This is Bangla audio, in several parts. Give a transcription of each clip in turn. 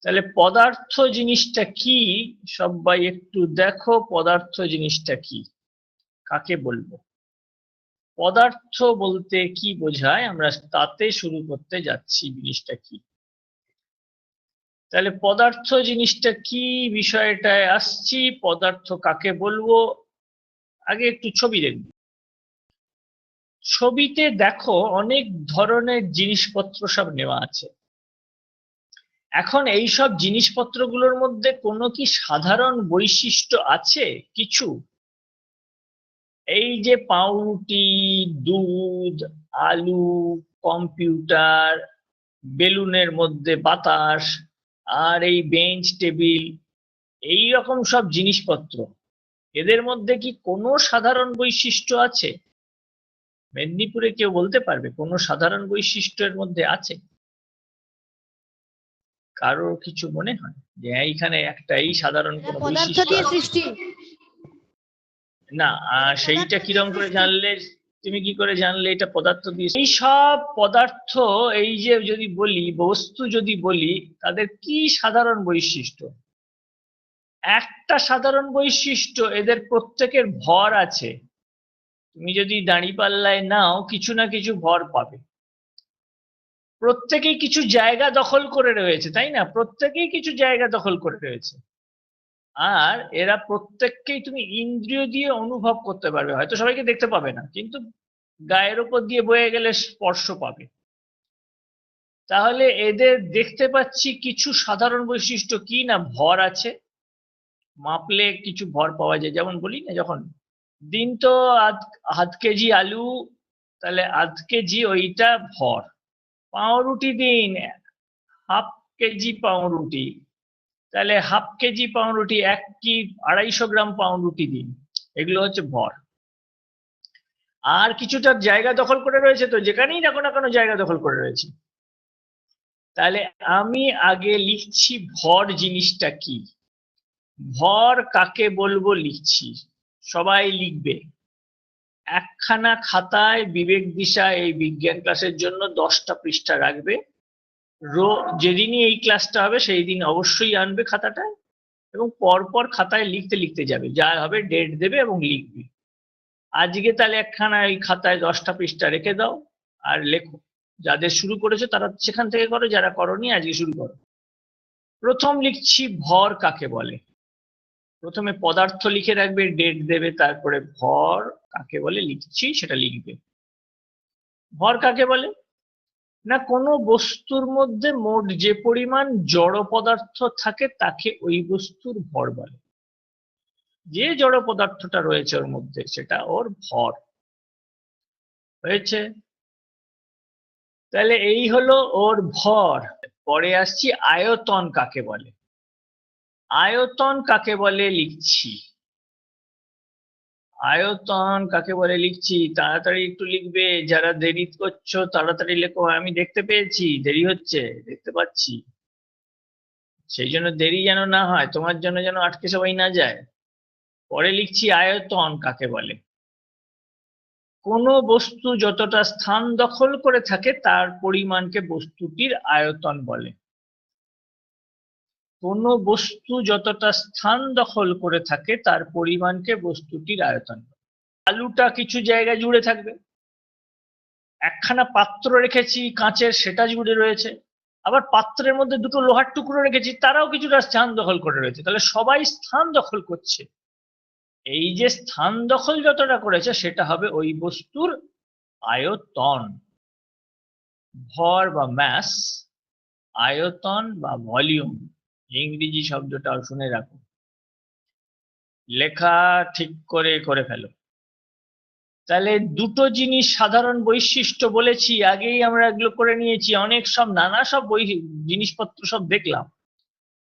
তাহলে পদার্থ জিনিসটা কি? সবাই একটু দেখো পদার্থ জিনিসটা কি, কাকে বলবো। পদার্থ বলতে কি বোঝায় আমরা তাতে শুরু করতে যাচ্ছি, জিনিসটা কি। তাহলে পদার্থ জিনিসটা কি বিষয়টায় আসছি, পদার্থ কাকে বলবো। আগে একটু ছবি দেখব। ছবিতে দেখো অনেক ধরনের জিনিসপত্র সব নেওয়া আছে। এখন এই সব জিনিসপত্রগুলোর মধ্যে কোনো কি সাধারণ বৈশিষ্ট্য আছে কিছু? এই যে পাউরুটি, দুধ, আলু, কম্পিউটার, বেলুনের মধ্যে বাতাস, আর এই বেঞ্চ টেবিল, এই রকম সব জিনিসপত্র, এদের মধ্যে কি কোনো সাধারণ বৈশিষ্ট্য আছে? মেদিনীপুরে কেউ বলতে পারবে কোনো সাধারণ বৈশিষ্ট্য এর মধ্যে আছে? কারো কিছু মনে হয় যে এইখানে একটা এই সাধারণ কোনো পদার্থ বৈশিষ্ট্য দিয়ে আছে? সৃষ্টি। না, সেইটা কিরকম করে জানলে? তুমি কি করে জানলে এটা পদার্থ দিয়ে? এই সব পদার্থ, এই যে যদি বলি বস্তু, যদি বলি তাদের কি সাধারণ বৈশিষ্ট্য? একটা সাধারণ বৈশিষ্ট্য, এদের প্রত্যেকের ভর আছে। তুমি যদি দাঁড়িপাল্লায় নাও কিছু না কিছু ভর পাবে। প্রত্যেকেই কিছু জায়গা দখল করে রয়েছে, তাই না? প্রত্যেকেই কিছু জায়গা দখল করে রয়েছে। আর এরা প্রত্যেককেই তুমি ইন্দ্রিয় দিয়ে অনুভব করতে পারবে, হয়তো সবাইকে দেখতে পাবে না, কিন্তু গায়ের উপর দিয়ে বয়ে গেলে স্পর্শ পাবে। তাহলে এদের দেখতে পাচ্ছি কিছু সাধারণ বৈশিষ্ট্য কি না? ভর আছে, মাপলে কিছু ভর পাওয়া যায়। যেমন বলি না, যখন দিন তো আধ কেজি আলু, তাহলে আধ কেজি ওইটা ভর। পাউরুটি দিন হাফ কেজি পাউরুটি, তাহলে হাফ কেজি পাউরুটি, 250 গ্রাম পাউরুটি দিন, এগুলো হচ্ছে ভর। আর কিছুটা জায়গা দখল করে রয়েছে, তো যেখানেই দেখো না কোনো জায়গা দখল করে রয়েছে। তাহলে আমি আগে লিখছি ভর জিনিসটা কি, ভর কাকে বলবো লিখছি। সবাই লিখবে একখানা খাতায়, বিবেক দিশা এই বিজ্ঞান ক্লাসের জন্য 10টা পৃষ্ঠা রাখবে। যেদিনই এই ক্লাসটা হবে সেই দিন অবশ্যই আনবে খাতাটা, এবং পরপর খাতায় লিখতে লিখতে যাবে, যা হবে ডেট দেবে এবং লিখবে। আজকে তাহলে একখানা এই খাতায় 10টা পৃষ্ঠা রেখে দাও আর লেখো। যাদের শুরু করেছো তারা সেখান থেকে করো, যারা করোনি আজকে শুরু করো। প্রথম লিখছি ভর কাকে বলে। প্রথমে পদার্থ লিখে রাখবে, ডেট দেবে, তারপরে ভর কাকে বলে লিখছি সেটা লিখবে। ভর কাকে বলে না, কোনো বস্তুর মধ্যে মোট যে পরিমাণ জড় পদার্থ থাকে তাকে ওই বস্তুর ভর বলে। যে জড় পদার্থটা রয়েছে ওর মধ্যে সেটা ওর ভর হয়েছে। তাহলে এই হলো ওর ভর। পরে আসছি আয়তন কাকে বলে। আয়তন কাকে বলে লিখছি। আয়তন কাকে বলে লিখছি, তাড়াতাড়ি একটু লিখবে, যারা দেরি করছো তাড়াতাড়ি লেখো। আমি দেখতে পেয়েছি দেরি হচ্ছে, দেখতে পাচ্ছি, সেই জন্য দেরি যেন না হয়, তোমার জন্য যেন আটকে সবাই না যায়। পরে লিখছি আয়তন কাকে বলে। কোনো বস্তু যতটা স্থান দখল করে থাকে তার পরিমাণকে বস্তুটির আয়তন বলে। কোনো বস্তু যতটা স্থান দখল করে থাকে তার পরিমাণকে বস্তুটির আয়তন বলে। আলুটা কিছু জায়গা জুড়ে থাকবে, একখানা পাত্র রেখেছি কাঁচের, সেটা জুড়ে রয়েছে। আবার পাত্রের মধ্যে দুটো লোহার টুকরো রেখেছি, তারাও কিছুটা স্থান দখল করে রয়েছে। তাহলে সবাই স্থান দখল করছে। এই যে স্থান দখল যতটা করেছে সেটা হবে ওই বস্তুর আয়তন। ভর বা ম্যাস, আয়তন বা ভলিউম, ইংরেজি শব্দটাও শুনে রাখো, লেখা ঠিক করে করে ফেলো। তাহলে দুটো জিনিস সাধারণ বৈশিষ্ট্য বলেছি, আগেই আমরা এগুলো করে নিয়েছি। অনেক সব নানা সব জিনিসপত্র সব দেখলাম,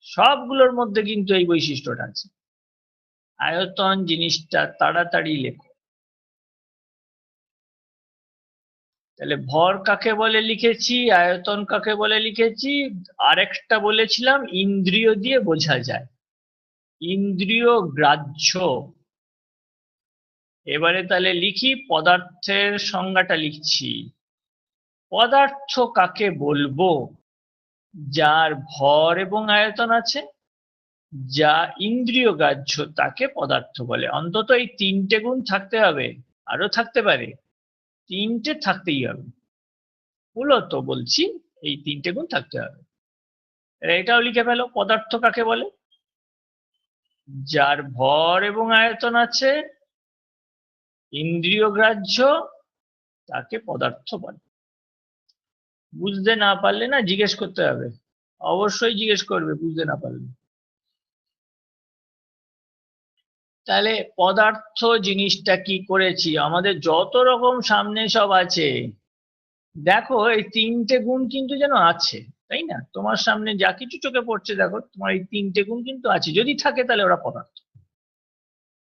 সবগুলোর মধ্যে কিন্তু এই বৈশিষ্ট্যটা আছে। আয়তন জিনিসটা তাড়াতাড়ি লেখো। তাহলে ভর কাকে বলে লিখেছি, আয়তন কাকে বলে লিখেছি, আরেকটা বলেছিলাম ইন্দ্রিয় দিয়ে বোঝা যায়, ইন্দ্রিয় গ্রাহ্য। এবারে তাহলে লিখি পদার্থের সংজ্ঞাটা লিখছি। পদার্থ কাকে বলবো? যার ভর এবং আয়তন আছে, যা ইন্দ্রিয় গ্রাহ্য, তাকে পদার্থ বলে। অন্তত এই তিনটে গুণ থাকতে হবে, আরো থাকতে পারে, তিনটে থাকতেই হবে। মূলত বলছি এই তিনটে গুণ থাকতে হবে। এটাও লিখে ফেলো, পদার্থ কাকে বলে? যার ভর এবং আয়তন আছে, ইন্দ্রিয় গ্রাহ্য, তাকে পদার্থ বলে। বুঝতে না পারলে না জিজ্ঞেস করতে হবে, অবশ্যই জিজ্ঞেস করবে বুঝতে না পারলে। তাহলে পদার্থ জিনিসটা কি করেছি, আমাদের যত রকম সামনে সব আছে, দেখো এই তিনটে গুণ কিন্তু যেন আছে, তাই না? তোমার সামনে যা কিছু চোখে পড়ছে দেখো, তোমার এই তিনটে গুণ কিন্তু আছে, যদি থাকে তাহলে ওরা পদার্থ।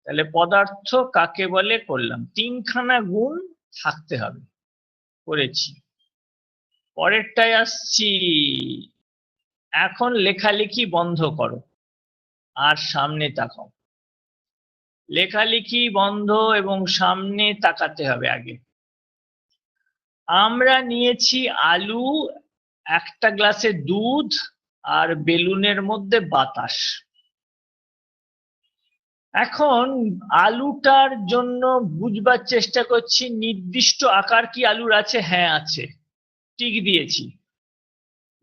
তাহলে পদার্থ কাকে বলে করলাম, তিনখানা গুণ থাকতে হবে, করেছি। পরেরটায় আসছি, এখন লেখালেখি বন্ধ করো আর সামনে তাকাও। লেখালেখি বন্ধ এবং সামনে তাকাতে হবে আগে। আমরা নিয়েছি আলু, একটা গ্লাসে দুধ, আর বেলুনের মধ্যে বাতাস। এখন আলুটার জন্য বুঝবার চেষ্টা করছি, নির্দিষ্ট আকার কি আলুর আছে? হ্যাঁ আছে, টিক দিয়েছি।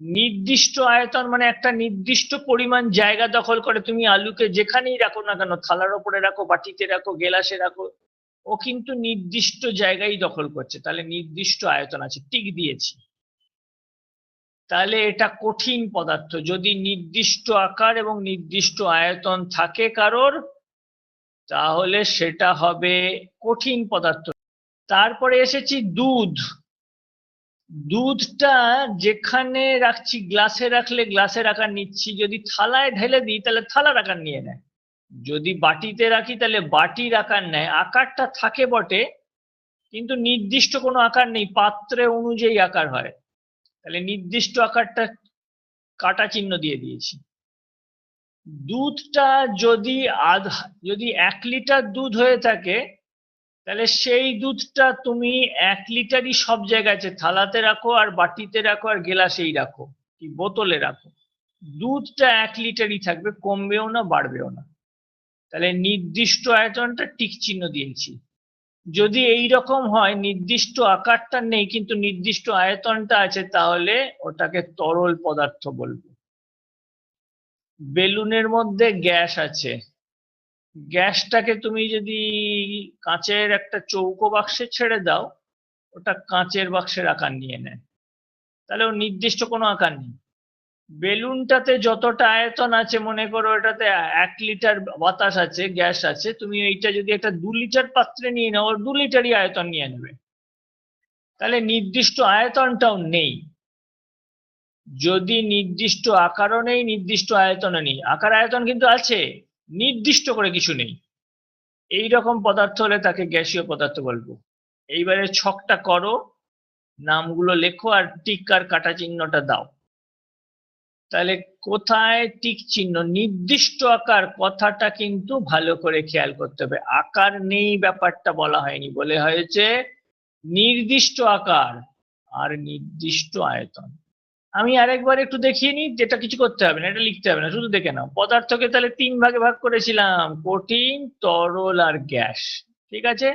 নির্দিষ্ট আয়তন মানে একটা নির্দিষ্ট পরিমাণ জায়গা দখল করে, তুমি আলুকে যেখানেই রাখো না কেন, থালার ওপরে রাখো, বাটিতে রাখো, গেলাসে রাখো, ও কিন্তু নির্দিষ্ট জায়গায় দখল করছে, তাহলে নির্দিষ্ট আয়তন আছে, টিক দিয়েছি। তাহলে এটা কঠিন পদার্থ, যদি নির্দিষ্ট আকার এবং নির্দিষ্ট আয়তন থাকে কারোর, তাহলে সেটা হবে কঠিন পদার্থ। তারপরে এসেছি দুধ। দুধটা যেখানে রাখছি, গ্লাসে রাখলে গ্লাসের আকার নিচ্ছি, যদি থালায় ঢেলে দিই তাহলে থালার আকার নিয়ে নেয়, যদি বাটিতে রাখি তাহলে বাটির আকার নেয়। আকারটা থাকে বটে, কিন্তু নির্দিষ্ট কোনো আকার নেই, পাত্রে অনুযায়ী আকার হয়। তাহলে নির্দিষ্ট আকারটা কাটা চিহ্ন দিয়ে দিয়েছি। দুধটা যদি যদি 1 লিটার দুধ হয়ে থাকে, তাহলে সেই দুধটা তুমি 1 লিটারই সব জায়গায় আছে, থালাতে রাখো আর বাটিতে রাখো আর গেলাসেই রাখো কি বোতলে রাখো, দুধটা 1 লিটারই থাকবে, কমবেও না বাড়বেও না। তাহলে নির্দিষ্ট আয়তনটা টিক চিহ্ন দিয়েছি। যদি এই রকম হয়, নির্দিষ্ট আকারটা নেই কিন্তু নির্দিষ্ট আয়তনটা আছে, তাহলে ওটাকে তরল পদার্থ বলবো। বেলুনের মধ্যে গ্যাস আছে, গ্যাসটাকে তুমি যদি কাঁচের একটা চৌকো বাক্সে ছেড়ে দাও, ওটা কাঁচের বাক্সের আকার নিয়ে নেয়, তাহলে ও নির্দিষ্ট কোনো আকার নেই। বেলুনটাতে যতটা আয়তন আছে, মনে করো এটাতে 1 লিটার বাতাস আছে, গ্যাস আছে, তুমি এইটা যদি একটা 2 লিটার পাত্রে নিয়ে নাও, ওর 2 লিটারই আয়তন নিয়ে নেবে, তাহলে নির্দিষ্ট আয়তনটাও নেই। যদি নির্দিষ্ট আকারও নেই, নির্দিষ্ট আয়তনও নেই, আকার আয়তন কিন্তু আছে, নির্দিষ্ট করে কিছু নেই, এই রকম পদার্থ হলে তাকে গ্যাসীয় পদার্থ বলবো। এইবারে ছকটা করো, নামগুলো লেখো আর টিক আর কাটা চিহ্নটা দাও। তাহলে কোথায় টিক চিহ্ন? নির্দিষ্ট আকার কথাটা কিন্তু ভালো করে খেয়াল করতে হবে, আকার নেই ব্যাপারটা বলা হয়নি, বলে হয়েছে নির্দিষ্ট আকার আর নির্দিষ্ট আয়তন। আমি আরেকবার একটু দেখিয়ে নিই, যেটা কিছু করতে হবে না, এটা লিখতে হবে না, শুধু দেখে নাও। পদার্থকে তাহলে 3 ভাগে ভাগ করেছিলাম, কঠিন, তরল আর গ্যাস। ঠিক আছে,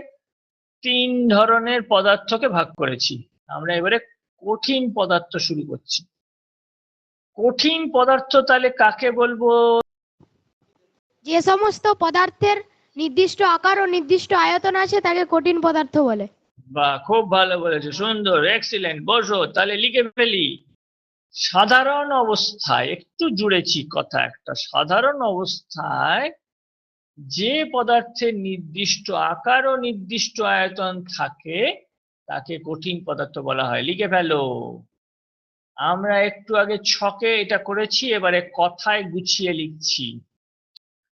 3 ধরনের পদার্থকে ভাগ করেছি। আমরা এবারে কঠিন পদার্থ শুরু করছি। কঠিন পদার্থ তাহলে কাকে বলবো? যে সমস্ত পদার্থের নির্দিষ্ট আকার ও নির্দিষ্ট আয়তন আছে তাকে কঠিন পদার্থ বলে। বাহ, খুব ভালো বলেছো, সুন্দর, এক্সিলেন্ট। বসো, তাহলে লিখে ফেলি। সাধারণ অবস্থায়, একটু জুড়েছি কথা একটা, সাধারণ অবস্থায় যে পদার্থের নির্দিষ্ট আকার ও নির্দিষ্ট আয়তন থাকে তাকে কঠিন পদার্থ বলা হয়। লিখে ফেলো। আমরা একটু আগে ছকে এটা করেছি, এবারে কথায় গুছিয়ে লিখছি।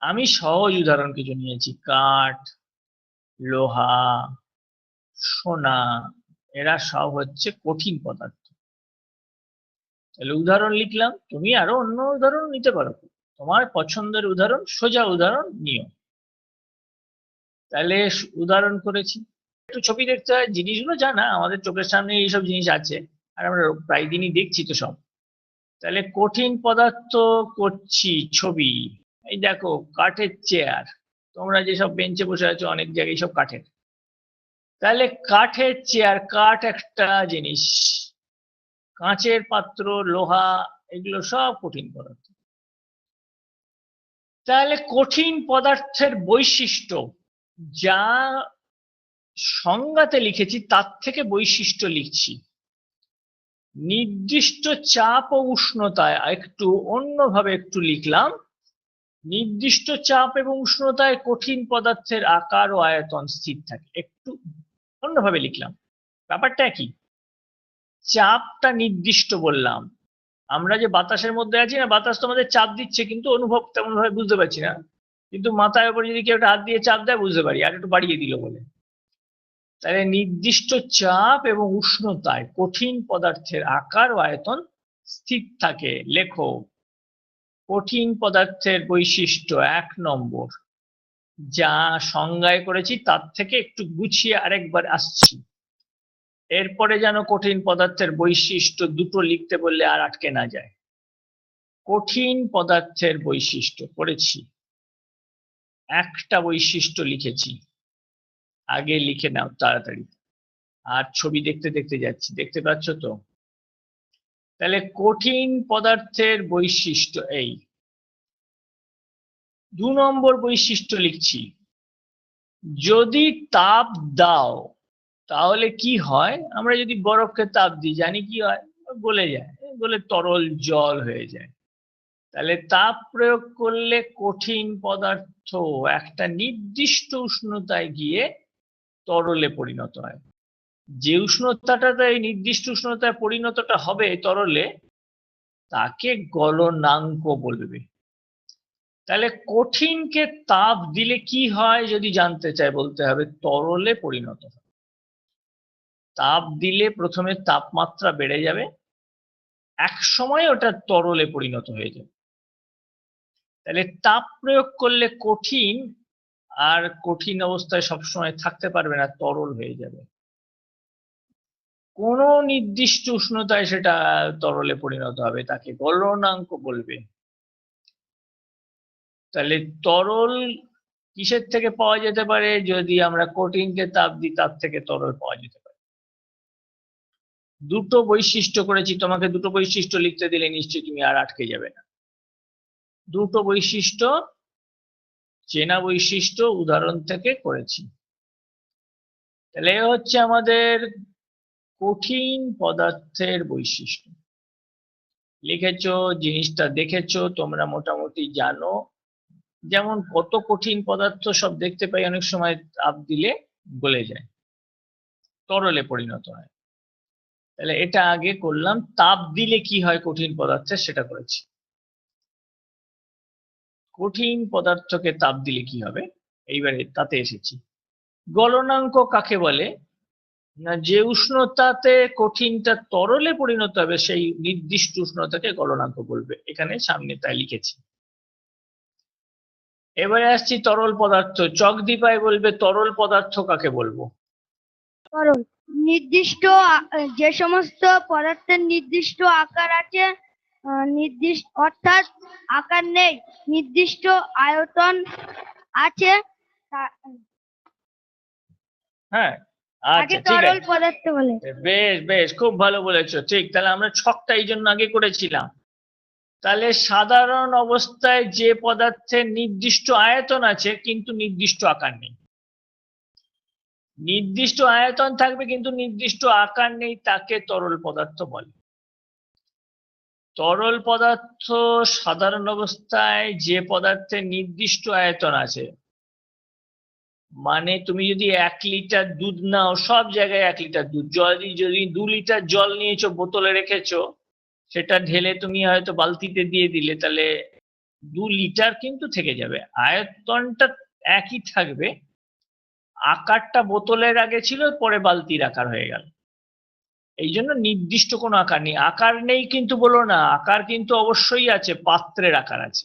আমি সহজ উদাহরণ কিছু নিয়েছি, কাঠ, লোহা, সোনা, এরা সব হচ্ছে কঠিন পদার্থ। তাহলে উদাহরণ লিখলাম, তুমি আরো অন্য উদাহরণ নিতে পারো, তোমার পছন্দের উদাহরণ, সোজা উদাহরণ নিও। তাহলে উদাহরণ করেছি, একটু ছবি দেখতে হয়, জিনিসগুলো জানা, আমাদের চোখের সামনে এইসব জিনিস আছে আর আমরা প্রায় দিনই দেখছি তো সব। তাহলে কঠিন পদার্থ করছি ছবি। এই দেখো কাঠের চেয়ার, তোমরা যেসব বেঞ্চে বসে আছো অনেক জায়গায় সব কাঠের। তাহলে কাঠের চেয়ার, কাঠ একটা জিনিস, কাঁচের পাত্র, লোহা, এগুলো সব কঠিন পদার্থ। তাহলে কঠিন পদার্থের বৈশিষ্ট্য যা সংজ্ঞাতে লিখেছি তার থেকে বৈশিষ্ট্য লিখছি। নির্দিষ্ট চাপ ও উষ্ণতায় একটু অন্যভাবে একটু লিখলাম। নির্দিষ্ট চাপ এবং উষ্ণতায় কঠিন পদার্থের আকার ও আয়তন স্থির থাকে। একটু অন্যভাবে লিখলাম, ব্যাপারটা কি? চাপটা নির্দিষ্ট বললাম, আমরা যে বাতাসের মধ্যে আছি না, বাতাস তো আমাদের চাপ দিচ্ছে কিন্তু অনুভব তেমন ভাবে বুঝতে পারছি না, কিন্তু মাথার উপর যদি কেউ একটা হাত দিয়ে চাপ দেয় বুঝতে পারি, আর একটু বাড়িয়ে দিল বলে। তাহলে নির্দিষ্ট চাপ এবং উষ্ণতায় কঠিন পদার্থের আকার ও আয়তন স্থির থাকে। লেখো কঠিন পদার্থের বৈশিষ্ট্য 1 নম্বর, যা সংজ্ঞায় করেছি তার থেকে একটু গুছিয়ে আরেকবার আসছি। এরপরে যেন কঠিন পদার্থের বৈশিষ্ট্য দুটো লিখতে বললে আর আটকে না যায়। কঠিন পদার্থের বৈশিষ্ট্য পড়েছি, একটা বৈশিষ্ট্য লিখেছি, আগে লিখে নাও তাড়াতাড়ি। আর ছবি দেখতে দেখতে যাচ্ছি, দেখতে পাচ্ছ তো? তাহলে কঠিন পদার্থের বৈশিষ্ট্য এই 2 নম্বর বৈশিষ্ট্য লিখছি, যদি তাপ দাও তাহলে কি হয়? আমরা যদি বরফকে তাপ দিই জানি কি হয়, গলে যায়, গলে তরল জল হয়ে যায়। তাহলে তাপ প্রয়োগ করলে কঠিন পদার্থ একটা নির্দিষ্ট উষ্ণতায় গিয়ে তরলে পরিণত হয়। যে উষ্ণতাটাতে এই নির্দিষ্ট উষ্ণতায় পরিণতটা হবে তরলে, তাকে গলনাঙ্ক বলবে। তাহলে কঠিনকে তাপ দিলে কি হয় যদি জানতে চাই, বলতে হবে তরলে পরিণত হয়। তাপ দিলে প্রথমে তাপমাত্রা বেড়ে যাবে, এক সময় ওটা তরলে পরিণত হয়ে যাবে। তাহলে তাপ প্রয়োগ করলে কঠিন আর কঠিন অবস্থায় সবসময় থাকতে পারবে না, তরল হয়ে যাবে। কোন নির্দিষ্ট উষ্ণতায় সেটা তরলে পরিণত হবে, তাকে গলনাঙ্ক বলবে। তাহলে তরল কিসের থেকে পাওয়া যেতে পারে? যদি আমরা কঠিনকে তাপ দিই তার থেকে তরল পাওয়া যেতে পারে। দুটো বৈশিষ্ট্য করেছি, তোমাকে দুটো বৈশিষ্ট্য লিখতে দিলে নিশ্চয়ই তুমি আর আটকে যাবে না। দুটো বৈশিষ্ট্য, চেনা বৈশিষ্ট্য উদাহরণ থেকে করেছি। তাহলে এ হচ্ছে আমাদের কঠিন পদার্থের বৈশিষ্ট্য। লিখেছো, জিনিসটা দেখেছো, তোমরা মোটামুটি জানো। যেমন কত কঠিন পদার্থ সব দেখতে পাই অনেক সময় তাপ দিলে গলে যায়, তরলে পরিণত হয়। তাহলে এটা আগে করলাম, তাপ দিলে কি হয় কঠিন পদার্থের সেটা করেছি। কঠিন পদার্থকে তাপ দিলে কি হবে এইবারে তাতে এসেছি। গলনাঙ্ক কাকে বলে? না, যে উষ্ণতাতে কঠিনটা তরলে পরিণত হবে সেই নির্দিষ্ট উষ্ণতাকে গলনাঙ্ক বলবে। এখানে সামনে তাই লিখেছি। এবারে আসছি তরল পদার্থ। চকদীপায় বলবে তরল পদার্থ কাকে বলবো? তরল নির্দিষ্ট যে সমস্ত পদার্থের নির্দিষ্ট আকার আছে, নির্দিষ্ট অর্থাৎ আকার নেই, নির্দিষ্ট আয়তন আছে, হ্যাঁ, তাকে আচ্ছা ঠিক তরল আছে, পদার্থ বলে। বেশ বেশ, খুব ভালো বলেছো। ঠিক, তাহলে আমরা ছকটা এই জন্য আগে করেছিলাম। তাহলে সাধারণ অবস্থায় যে পদার্থের নির্দিষ্ট আয়তন আছে কিন্তু নির্দিষ্ট আকার নেই, নির্দিষ্ট আয়তন থাকবে কিন্তু নির্দিষ্ট আকার নেই, তাকে তরল পদার্থ বলে। তরল পদার্থ সাধারণ অবস্থায় যে পদার্থের নির্দিষ্ট আয়তন আছে, মানে তুমি যদি 1 লিটার দুধ নাও, সব জায়গায় 1 লিটার দুধ, যদি 2 লিটার জল নিয়েছো বোতলে রেখেছো, সেটা ঢেলে তুমি হয়তো বালতিতে দিয়ে দিলে, তাহলে 2 লিটার কিন্তু থেকে যাবে, আয়তনটা একই থাকবে, আকারটা বোতলের আগে ছিল পরে বালতির আকার হয়ে গেল। এই জন্য নির্দিষ্ট কোনো আকার নেই। আকার নেই কিন্তু বলো না, আকার কিন্তু অবশ্যই আছে, পাত্রের আকার আছে,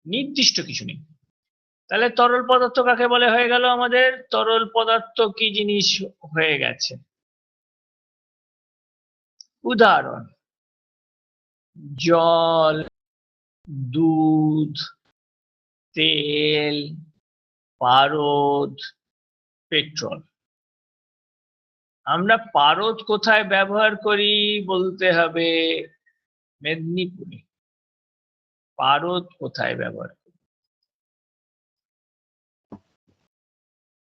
নির্দিষ্ট কিছু নেই। তাহলে তরল পদার্থ কাকে বলে হয়ে গেল আমাদের। তরল পদার্থ কি জিনিস হয়ে গেছে। উদাহরণ, জল, দুধ, তেল, পারদ, পেট্রোল। আমরা পারদ কোথায় ব্যবহার করি বলতে হবে মেদিনীপুরে। পারদ কোথায় ব্যবহার করি?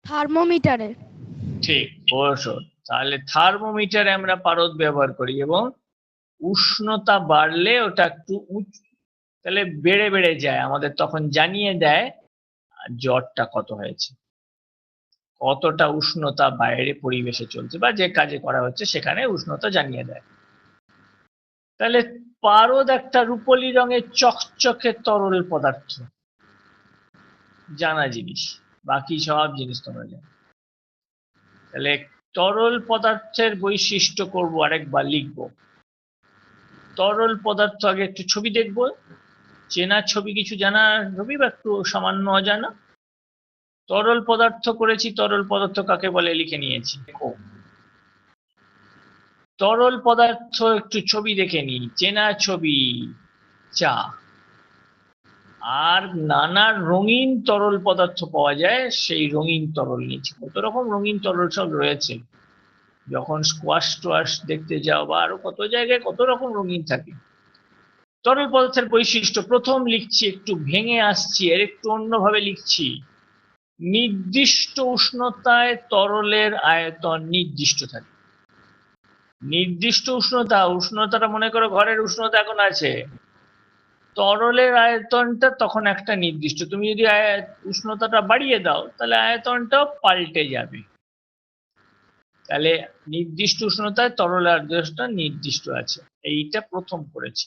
থার্মোমিটারে। ঠিক, অবশ্যই। তাহলে থার্মোমিটারে আমরা পারদ ব্যবহার করি এবং উষ্ণতা বাড়লে ওটা একটু তাহলে বেড়ে বেড়ে যায়, আমাদের তখন জানিয়ে দেয় জ্বরটা কত হয়েছে, কতটা উষ্ণতা বাইরে পরিবেশে চলছে বা যে কাজে করা হচ্ছে সেখানে উষ্ণতা জানিয়ে দেয়। তাহলে পারদ একটা রূপোলি রঙের চকচকে তরল পদার্থ, জানা জিনিস, বাকি সব জিনিস তোমরা জানো। তাহলে তরল পদার্থের বৈশিষ্ট্য করব আরেকবার লিখবো। তরল পদার্থ আগে একটু ছবি দেখবো, চেনা ছবি কিছু জানা ছবি বা একটু সামান্য অজানা। তরল পদার্থ করেছি, তরল পদার্থ কাকে বলে লিখে নিয়েছি। তরল পদার্থ একটু ছবি দেখে নিই, চেনা ছবি, চা। আর নানা রঙিন তরল পদার্থ পাওয়া যায়, সেই রঙিন তরল নিয়েছি। কত রকম রঙিন তরল সব রয়েছে, যখন স্কোয়াশ টোয়াশ দেখতে যাও বা আরো কত জায়গায় কত রকম রঙিন থাকে। তরল পদার্থের বৈশিষ্ট্য প্রথম লিখছি, একটু ভেঙে আসছি, এর একটু অন্যভাবে লিখছি। নির্দিষ্ট উষ্ণতায় তরলের আয়তন নির্দিষ্ট থাকে। নির্দিষ্ট উষ্ণতাটা মনে করো ঘরের উষ্ণতা এখন আছে, তরলের আয়তনটা তখন একটা নির্দিষ্ট। তুমি যদি উষ্ণতাটা বাড়িয়ে দাও তাহলে আয়তনটাও পাল্টে যাবে। তাহলে নির্দিষ্ট উষ্ণতায় তরলের আয়তনটা নির্দিষ্ট আছে, এইটা প্রথম করেছি।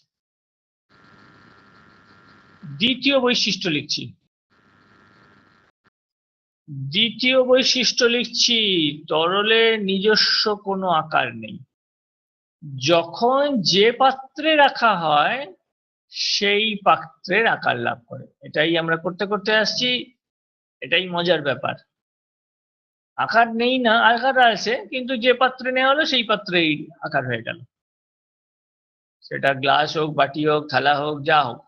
দ্বিতীয় বৈশিষ্ট্য লিখছি, দ্বিতীয় বৈশিষ্ট্য লিখছি তরলের নিজস্ব কোনো আকার নেই। যখন যে পাত্রে রাখা হয় সেই পাত্রের আকার লাভ করে। এটাই আমরা করতে করতে আসছি, এটাই মজার ব্যাপার। আকার নেই না, আকার আছে, কিন্তু যে পাত্রে নেওয়া হলো সেই পাত্রেই আকার হয়ে গেল, সেটা গ্লাস হোক, বাটি হোক, থালা হোক, যা হোক।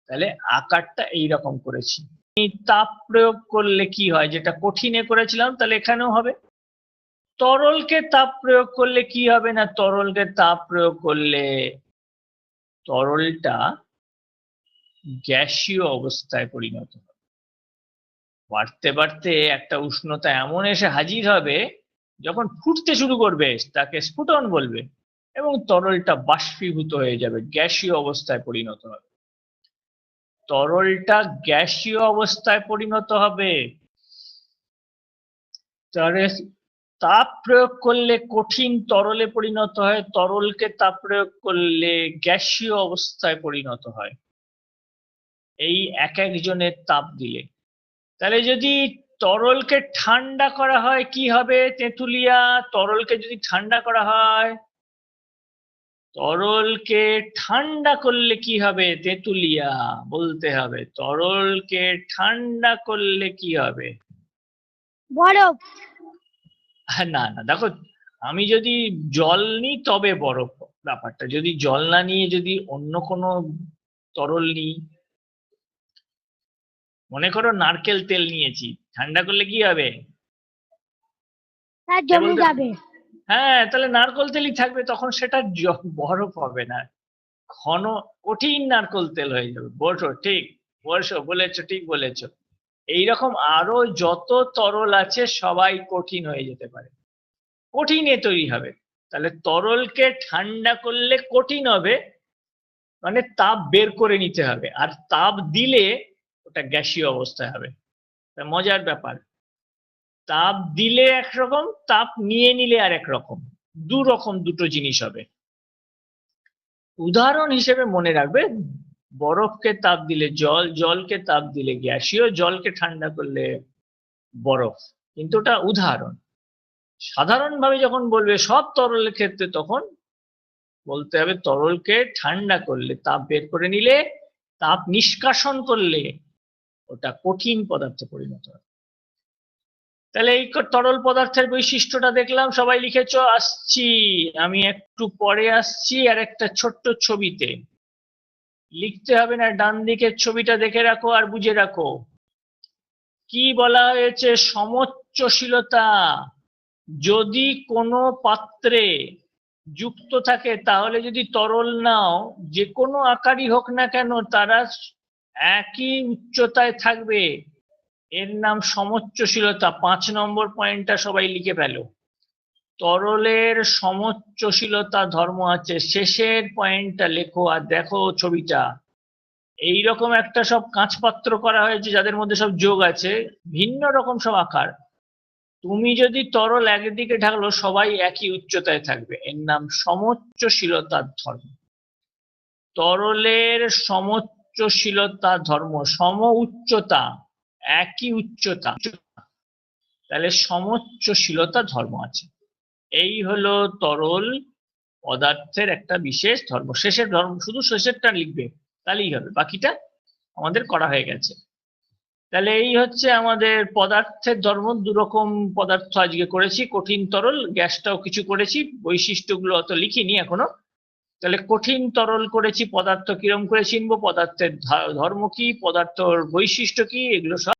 তাহলে আকারটা এইরকম করেছি। তাপ প্রয়োগ করলে কি হয়, যেটা কঠিনে করেছিলাম তাহলে এখানেও হবে। তরলকে তাপ প্রয়োগ করলে কি হবে না, তরলকে তাপ প্রয়োগ করলে তরলটা গ্যাসীয় অবস্থায় পরিণত হবে। বাড়তে বাড়তে একটা উষ্ণতা এমন এসে হাজির হবে, যখন ফুটতে শুরু করবে তাকে স্ফুটন বলবে, এবং তরলটা বাষ্পীভূত হয়ে যাবে, গ্যাসীয় অবস্থায় পরিণত হবে। তরলটা গ্যাসীয় অবস্থায় পরিণত হবে। তাহলে তাপ প্রয়োগ করলে কঠিন তরলে পরিণত হয়, তরলকে তাপ প্রয়োগ করলে গ্যাসীয় অবস্থায় পরিণত হয়, এই এক একজনের তাপ দিলে। তাহলে যদি তরলকে ঠান্ডা করা হয় কি হবে তেঁতুলিয়া, তরলকে যদি ঠান্ডা করা হয়, তরলকে ঠান্ডা করলে কি হবে তেঁতুলিয়া বলতে হবে, তরলকে ঠান্ডা করলে কি হবে? বরফ। না না, দেখো, আমি যদি জল নিই তবে বরফ ব্যাপারটা, যদি জল না নিয়ে যদি অন্য কোনো তরল নিই, মনে করো নারকেল তেল নিয়েছি, ঠান্ডা করলে কি হবে? জমে যাবে। হ্যাঁ, তাহলে নারকেল তেলই থাকবে, তখন সেটা বরফ হবে না, ঘন কঠিন নারকেল তেল হয়ে যাবে। বসো, ঠিক বসো, বলেছো, ঠিক বলেছো। এইরকম আরো যত তরল আছে সবাই কঠিন হয়ে যেতে পারে, কঠিনে তৈরি হবে। তাহলে তরলকে ঠান্ডা করলে কঠিন হবে, মানে তাপ বের করে নিতে হবে, আর তাপ দিলে ওটা গ্যাসীয় অবস্থায় হবে। মজার ব্যাপার, তাপ দিলে একরকম, তাপ নিয়ে নিলে আর একরকম, দু রকম দুটো জিনিস হবে। উদাহরণ হিসেবে মনে রাখবে, বরফকে তাপ দিলে জল, জলকে তাপ দিলে গ্যাসীয়, জলকে ঠান্ডা করলে বরফ। কিন্তু ওটা উদাহরণ। সাধারণভাবে যখন বলবে সব তরলের ক্ষেত্রে, তখন বলতে হবে তরলকে ঠান্ডা করলে, তাপ বের করে নিলে, তাপ নিষ্কাশন করলে ওটা কঠিন পদার্থে পরিণত হয়। তাহলে এই তরল পদার্থের বৈশিষ্ট্যটা দেখলাম, সবাই লিখেছো? আসছি, আমি একটু পরে আসছি আর একটা ছোট্ট ছবিতে। লিখতে হবে না, ডান দিকের ছবিটা দেখে রাখো আর বুঝে রাখো। কি বলা হয়েছে? সমোচ্চশীলতা। যদি কোনো পাত্রে যুক্ত থাকে, তাহলে যদি তরল নাও, যে কোনো আকারই হোক না কেন, তারা একই উচ্চতায় থাকবে। এর নাম সমোচ্চশীলতা। 5 নম্বর পয়েন্টটা সবাই লিখে ফেলো। তরলের সমোচ্চশীলতা ধর্ম আছে। শেষের পয়েন্টটা লেখো আর দেখো ছবিটা। এইরকম একটা সব কাঁচ পাত্র করা হয়েছে, যাদের মধ্যে সব যোগ আছে, ভিন্ন রকম সব আকার। তুমি যদি তরল একদিকে ঢাকলো, সবাই একই উচ্চতায় থাকবে। এর নাম সমোচ্চশীলতার ধর্ম। তরলের সমোচ্চশীলতা ধর্ম, সম উচ্চতা, একই উচ্চতা, তাহলে সমোচ্চশীলতা ধর্ম আছে। এই হলো তরল পদার্থের একটা বিশেষ ধর্ম। শেষের ধর্ম, শুধু শেষেরটা লিখবে, তাহলেই হবে, বাকিটা আমাদের করা হয়ে গেছে। তাহলে এই হচ্ছে আমাদের পদার্থের ধর্ম। দুরকম পদার্থ আজকে করেছি, কঠিন তরল, গ্যাসটাও কিছু করেছি, বৈশিষ্ট্যগুলো অত লিখিনি এখনো। তাহলে কঠিন তরল করেছি, পদার্থ কিরম করে চিনবো, পদার্থের ধর্ম কি, পদার্থর বৈশিষ্ট্য কি, এগুলো সব